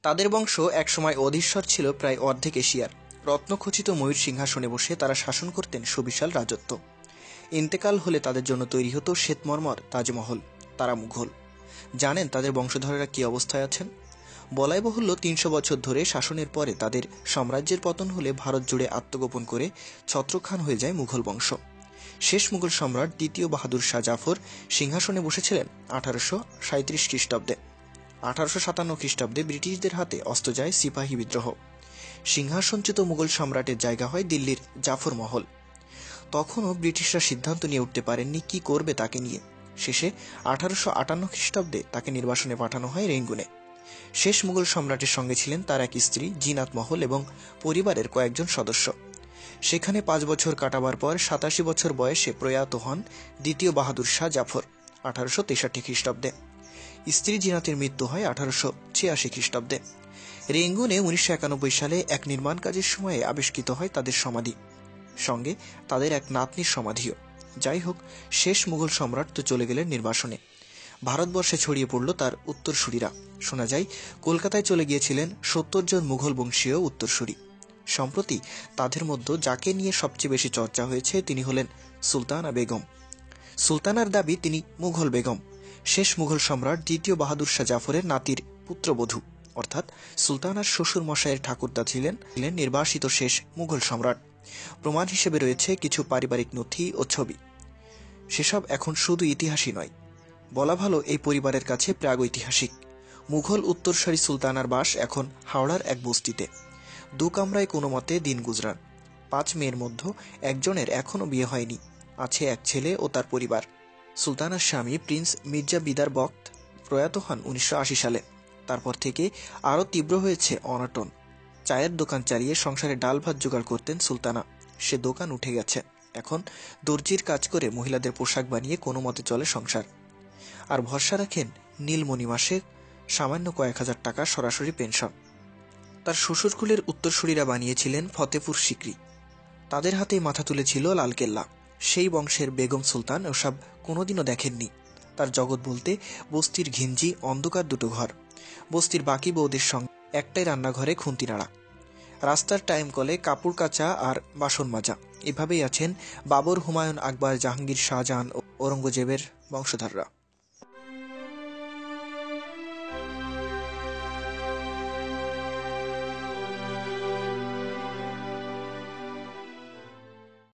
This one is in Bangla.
তাদের বংশ একসময় অধীশ্বর ছিল প্রায় অর্ধেক এশিয়ার। রত্নখচিত ময়ূর সিংহাসনে বসে তারা শাসন করতেন সুবিশাল রাজত্ব। ইন্তেকাল হলে তাদের জন্য তৈরি হতো শ্বেতমর্মর তাজমহল। তারা মুঘল। জানেন তাদের বংশধরেরা কি অবস্থায় আছেন? বলাই বাহুল্য ৩০০ বছর ধরে শাসনের পরে তাদের সাম্রাজ্যের পতন হলে ভারত জুড়ে আত্মগোপন করে ছত্রখান হয়ে যায় মুঘল বংশ। শেষ মুঘল সম্রাট দ্বিতীয় বাহাদুর শাহ জাফর সিংহাসনে বসেছিলেন 1837 খ্রিস্টাব্দে। 1857 খ্রিস্টাব্দে ব্রিটিশদের হাতে অস্ত যায় সিপাহী বিদ্রোহ। সিংহাসনচ্যুত মুঘল সম্রাটের জায়গা হয় দিল্লির জাফর মহল। তখনও ব্রিটিশরা সিদ্ধান্ত নিয়ে উঠতে পারেননি কি করবে তাকে নিয়ে। শেষে 1858 খ্রিস্টাব্দে তাকে নির্বাসনে পাঠানো হয় রেঙ্গুনে। শেষ মুঘল সম্রাটের সঙ্গে ছিলেন তার এক স্ত্রী জিনাত মহল এবং পরিবারের কয়েকজন সদস্য। সেখানে 5 বছর কাটাবার পর 87 বছর বয়সে প্রয়াত হন দ্বিতীয় বাহাদুর শাহ জাফর 1863 খ্রিস্টাব্দে। স্ত্রী জিনাতের মৃত্যু হয় 1886 খ্রিস্টাব্দে। রেঙ্গুনে 1991 সালে এক নির্মাণ কাজের সময়ে আবিষ্কৃত হয় তাদের সমাধি, সঙ্গে তাদের এক নাতনির সমাধিও। যাই হোক, শেষ মুঘল সম্রাট তো চলে গেলেন নির্বাসনে। ভারতবর্ষে ছড়িয়ে পড়ল তার উত্তরসূরিরা। শোনা যায় কলকাতায় চলে গিয়েছিলেন 70 জন মুঘল বংশীয় উত্তরসূরি। সম্প্রতি তাদের মধ্যে যাকে নিয়ে সবচেয়ে বেশি চর্চা হয়েছে তিনি হলেন সুলতানা বেগম। সুলতানার দাবি তিনি মুঘল বেগম, শেষ মুঘল সম্রাট দ্বিতীয় বাহাদুর শাহ জাফরের নাতির পুত্রবধূ, অর্থাৎ সুলতানার শ্বশুর মশাইয়ের ঠাকুরদা ছিলেন নির্বাসিত শেষ মুঘল সম্রাট। প্রমাণ হিসেবে রয়েছে কিছু পারিবারিক নথি ও ছবি। সেসব এখন শুধু ইতিহাসই নয়, বলা ভালো এই পরিবারের কাছে প্রাগৈতিহাসিক। মুঘল উত্তরসূরি সুলতানার বাস এখন হাওড়ার এক বস্তিতে। 2 কামরায় কোনো মতে দিন গুজরান। 5 মেয়ের মধ্যে একজনের এখনও বিয়ে হয়নি। আছে এক ছেলে ও তার পরিবার। সুলতানার স্বামী প্রিন্স মির্জা বিদার বখত প্রয়াত হন 1980 সালে। তারপর থেকে আরও তীব্র হয়েছে অনটন। চায়ের দোকান চালিয়ে সংসারে ডাল ভাত জোগাড় করতেন সুলতানা। সে দোকান উঠে গেছে। এখন দর্জির কাজ করে মহিলাদের পোশাক বানিয়ে কোনো মতে চলে সংসার। আর ভরসা রাখেন নীলমণি মাসে সামান্য কয়েক হাজার টাকা সরাসরি পেনশন। তার শ্বশুরকুলের উত্তরসূরিরা বানিয়েছিলেন ফতেপুর সিকরি। তাদের হাতেই মাথা তুলেছিল লালকেল্লা। সেই বংশের বেগম সুলতান ওসব কোনোদিনও দেখেননি। তার জগৎ বলতে বস্তির ঘিঞ্জি অন্ধকার 2টো ঘর, বস্তির বাকি বউদের সঙ্গে একটাই রান্নাঘরে খুন্তি নাড়া, রাস্তার টাইম কলে কাপড় কাচা আর বাসন মাজা। এভাবেই আছেন বাবর, হুমায়ুন, আকবর, জাহাঙ্গীর, শাহজাহান ও ঔরঙ্গজেবের বংশধররা।